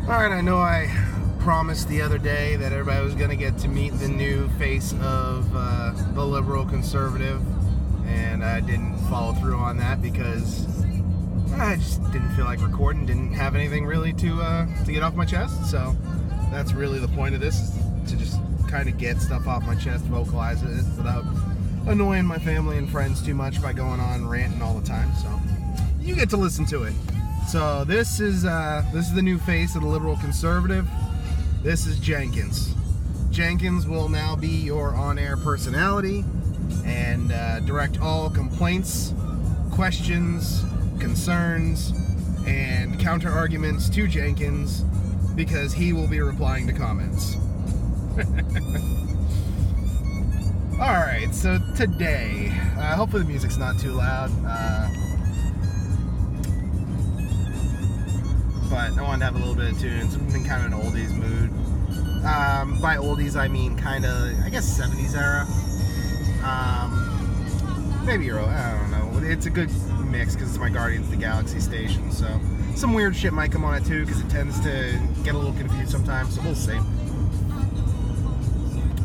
Alright, I know I promised the other day that everybody was going to get to meet the new face of the liberal conservative, and I didn't follow through on that because I just didn't feel like recording, didn't have anything really to get off my chest. So that's really the point of this, is to just kind of get stuff off my chest, vocalize it without annoying my family and friends too much by going on ranting all the time. So you get to listen to it. So this is the new face of the liberal conservative. This is Jenkins. Jenkins will now be your on-air personality and direct all complaints, questions, concerns, and counter-arguments to Jenkins, because he will be replying to comments. Alright, so today, hopefully the music's not too loud, but I wanted to have a little bit of tunes. I'm in kind of an oldies mood. By oldies, I mean kind of, I guess, 70s era. Maybe early, I don't know. It's a good mix because it's my Guardians of the Galaxy station, so some weird shit might come on it too, because it tends to get a little confused sometimes, so we'll see.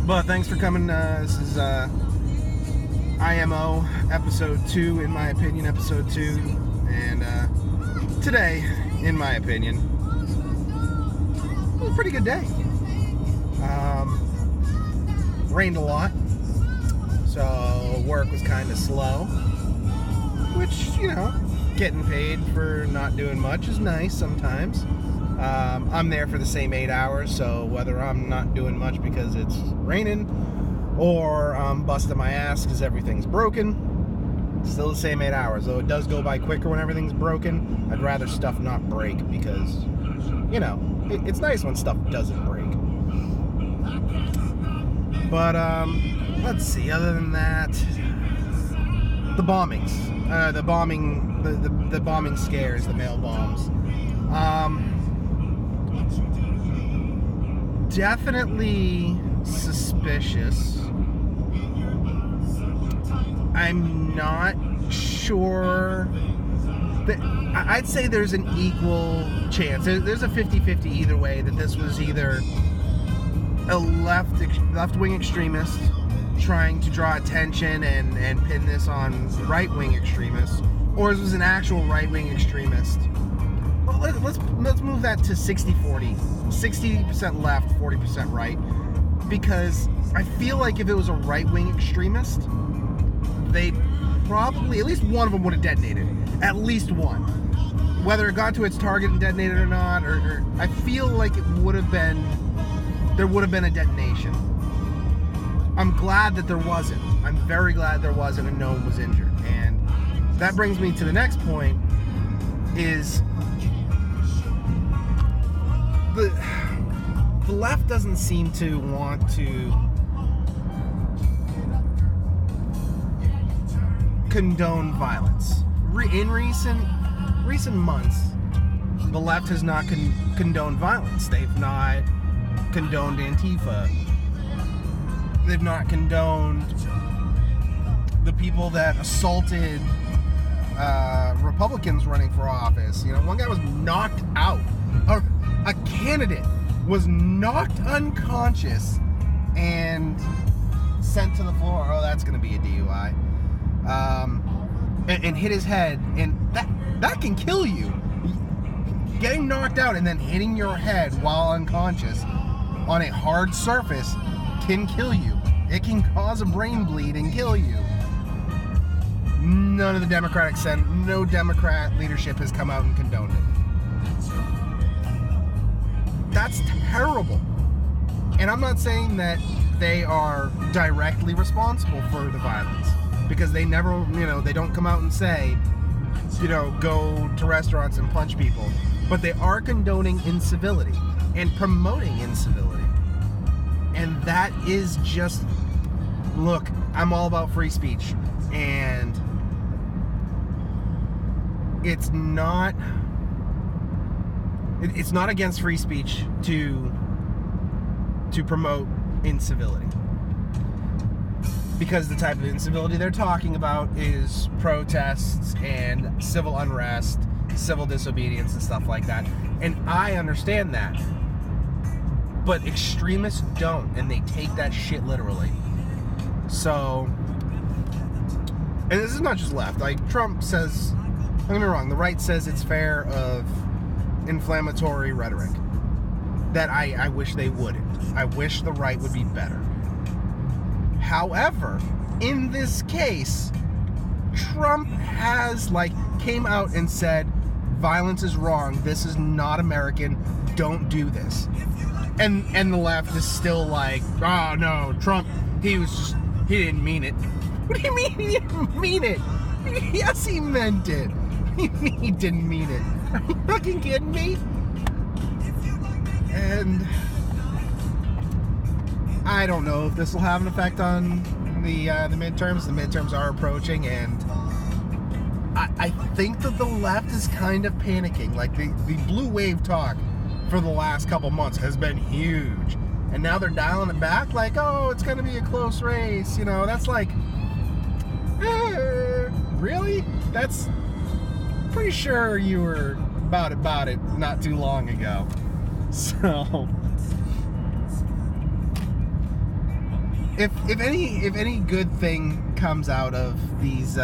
But thanks for coming. This is IMO episode 2, in my opinion, episode 2. And today, in my opinion, it was a pretty good day. Rained a lot, so work was kind of slow, which, you know, getting paid for not doing much is nice sometimes. I'm there for the same 8 hours, so whether I'm not doing much because it's raining or I'm busting my ass because everything's broken, it's still the same 8 hours. Though it does go by quicker when everything's broken, I'd rather stuff not break, because, you know, it's nice when stuff doesn't break. But, let's see, other than that, the bombings, the bombing scares, the mail bombs, definitely suspicious. I'm not sure that, I'd say there's an equal chance, there's a 50-50 either way, that this was either a left-wing extremist trying to draw attention and pin this on right-wing extremists, or it was an actual right-wing extremist. Well, let's move that to 60-40, 60% left, 40% right, because I feel like if it was a right-wing extremist, they probably, at least one of them would have detonated, at least one. Whether it got to its target and detonated or not, or I feel like it would have been, there would have been a detonation. I'm glad that there wasn't. I'm very glad there wasn't and no one was injured. And that brings me to the next point, is the left doesn't seem to want to condone violence. In recent months, the left has not condoned violence. They've not condoned Antifa. They've not condoned the people that assaulted Republicans running for office. You know, one guy was knocked out. A candidate was knocked unconscious and sent to the floor. Oh, that's going to be a DUI. And hit his head, and that can kill you. Getting knocked out and then hitting your head while unconscious on a hard surface can kill you. It can cause a brain bleed and kill you. None of the no Democrat leadership has come out and condoned it. That's terrible. And I'm not saying that they are directly responsible for the violence, because they never, you know, they don't come out and say, you know, go to restaurants and punch people. But they are condoning incivility and promoting incivility. And that is just, look, I'm all about free speech. And it's not against free speech to promote incivility. Because the type of incivility they're talking about is protests and civil unrest, civil disobedience and stuff like that. And I understand that. But extremists don't, and they take that shit literally. So, and this is not just left. Like, Trump says, don't get me wrong, the right says it's fair of inflammatory rhetoric. That I wish they wouldn't. I wish the right would be better. However, in this case, Trump has, like, came out and said, violence is wrong, this is not American, don't do this. And the left is still like, oh no, Trump, he didn't mean it. What do you mean he didn't mean it? Yes, he meant it. He didn't mean it. Are you fucking kidding me? And I don't know if this will have an effect on the midterms. The midterms are approaching, and I think that the left is kind of panicking. Like, the blue wave talk for the last couple months has been huge, and now they're dialing it back like, oh, it's going to be a close race. You know, that's like, really? That's pretty sure you were about it not too long ago. So if any good thing comes out of these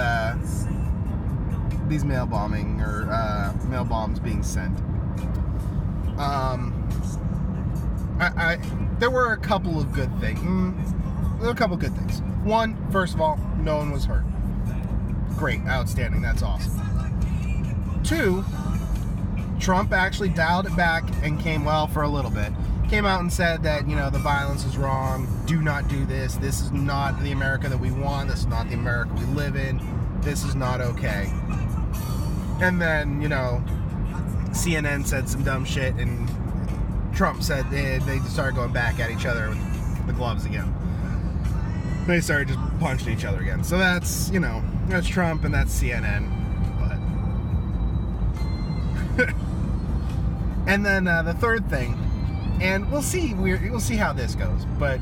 mail bombing or mail bombs being sent, there were a couple of good things. There were a couple of good things. One, first of all, no one was hurt. Great, outstanding, that's awesome. Two, Trump actually dialed it back and came for a little bit. Came out and said that, you know, the violence is wrong. Do not do this. This is not the America that we want. This is not the America we live in. This is not okay. And then, you know, CNN said some dumb shit, and Trump said they started going back at each other with the gloves again. They started just punching each other again. So that's, you know, that's Trump and that's CNN. But and then the third thing, and we'll see how this goes. But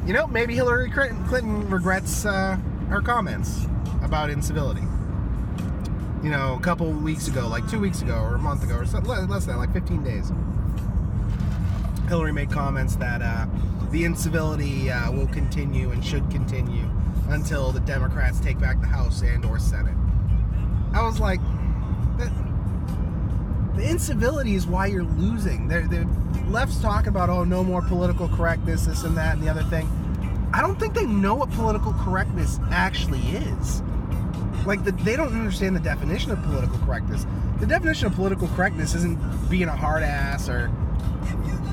you know, maybe Hillary Clinton regrets her comments about incivility. You know, a couple weeks ago, like 2 weeks ago or a month ago, or something, less than that, like 15 days, Hillary made comments that the incivility will continue and should continue until the Democrats take back the House and or Senate. I was like, the incivility is why you're losing. The left's talking about, oh, no more political correctness, this and that and the other thing. I don't think they know what political correctness actually is. Like, they don't understand the definition of political correctness. The definition of political correctness isn't being a hard ass or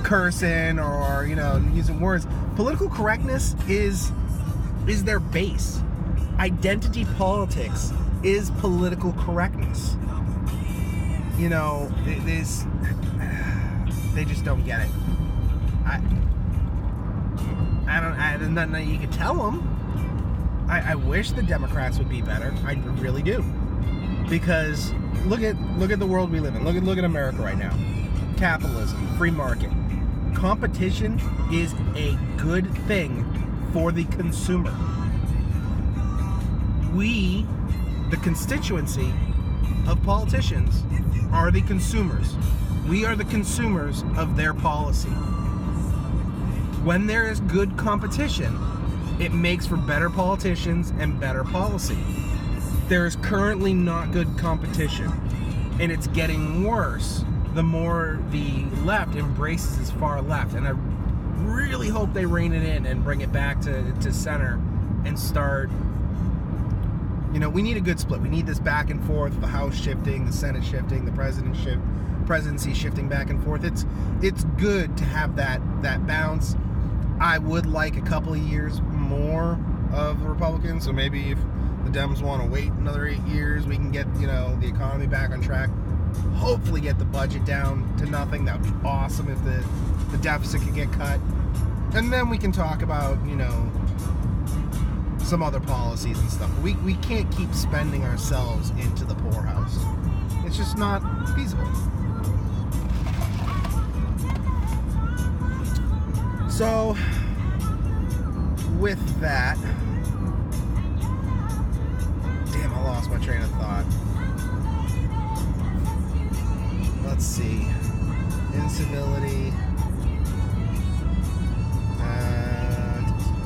cursing or, you know, using words. Political correctness is their base. Identity politics is political correctness. You know, they just don't get it. There's nothing that you can tell them. I wish the Democrats would be better. I really do. Because look at the world we live in. Look at America right now. Capitalism, free market. Competition is a good thing for the consumer. We, the constituency of politicians, are the consumers. We are the consumers of their policy. When there is good competition, it makes for better politicians and better policy. There is currently not good competition, and it's getting worse the more the left embraces as far left. And I really hope they rein it in and bring it back to center and start, you know, we need a good split. We need this back and forth, the House shifting, the Senate shifting, the presidency shifting back and forth. It's good to have that bounce. I would like a couple of years more of the Republicans, so maybe if the Dems want to wait another 8 years, we can get, you know, the economy back on track. Hopefully get the budget down to nothing. That would be awesome if the deficit could get cut. And then we can talk about, you know, some other policies and stuff. We can't keep spending ourselves into the poorhouse. It's just not feasible. So, with that, damn, I lost my train of thought. let's see. Incivility.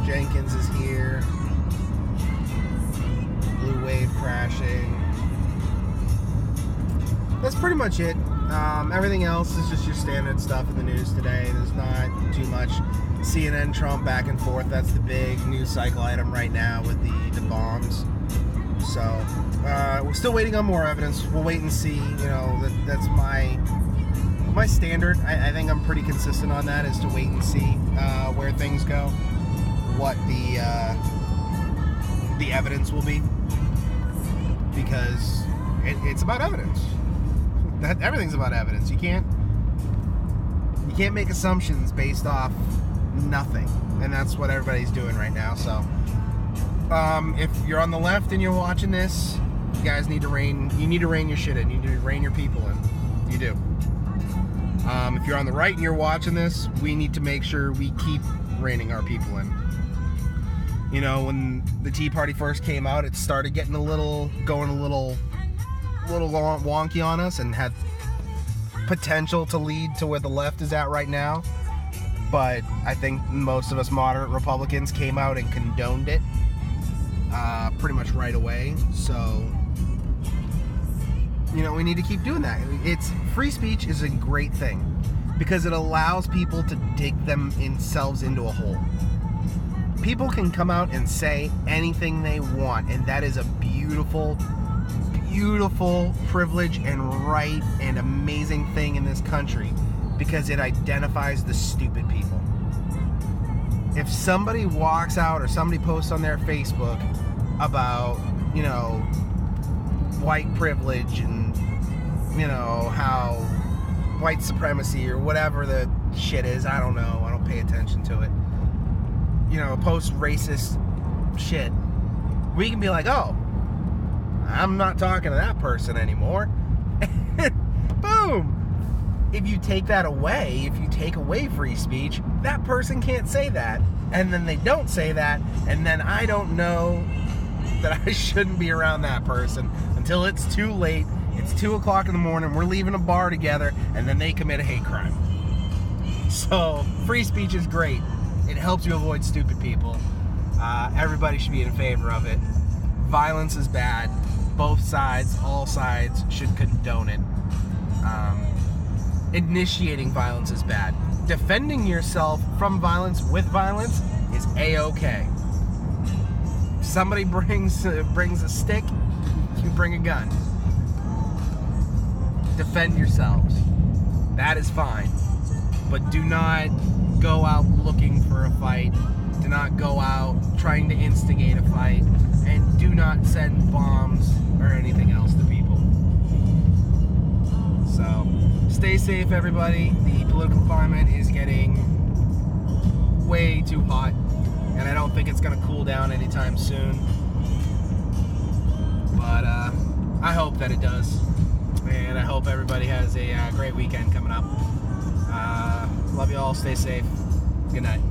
Jenkins is here. Blue wave crashing. That's pretty much it. Everything else is just your standard stuff in the news today. There's not too much. CNN, Trump, back and forth. That's the big news cycle item right now with the bombs. So we're still waiting on more evidence. We'll wait and see. You know, that's my standard. I think I'm pretty consistent on that, is to wait and see where things go, what the evidence will be, because it's about evidence. Everything's about evidence. You can't make assumptions based off nothing, and that's what everybody's doing right now. So if you're on the left and you're watching this, you guys need to rein your shit in. You need to rein your people in. You do. If you're on the right and you're watching this, we need to make sure we keep reining our people in. You know, when the Tea Party first came out, it started getting a little wonky on us and had potential to lead to where the left is at right now. But I think most of us moderate Republicans came out and condoned it pretty much right away. So, you know, we need to keep doing that. Free speech is a great thing because it allows people to dig themselves into a hole. People can come out and say anything they want, and that is a beautiful privilege and right and amazing thing in this country, because it identifies the stupid people. If somebody walks out or somebody posts on their Facebook about, you know, white privilege and, you know, how white supremacy or whatever the shit is, I don't know, I don't pay attention to it, you know, post racist shit, we can be like, oh, I'm not talking to that person anymore. Boom! If you take that away, if you take away free speech, that person can't say that. And then they don't say that, and then I don't know that I shouldn't be around that person until it's too late. It's 2 o'clock in the morning, we're leaving a bar together, and then they commit a hate crime. So, free speech is great. It helps you avoid stupid people. Everybody should be in favor of it. Violence is bad. Both sides, all sides, should condone it. Initiating violence is bad. Defending yourself from violence with violence is A-okay. Somebody brings a stick, you bring a gun. Defend yourselves. That is fine. But do not go out looking for a fight. Do not go out trying to instigate a fight. And do not send bombs or anything else to people. So, stay safe, everybody. The political climate is getting way too hot, and I don't think it's going to cool down anytime soon. But I hope that it does, and I hope everybody has a great weekend coming up. Love you all. Stay safe. Good night.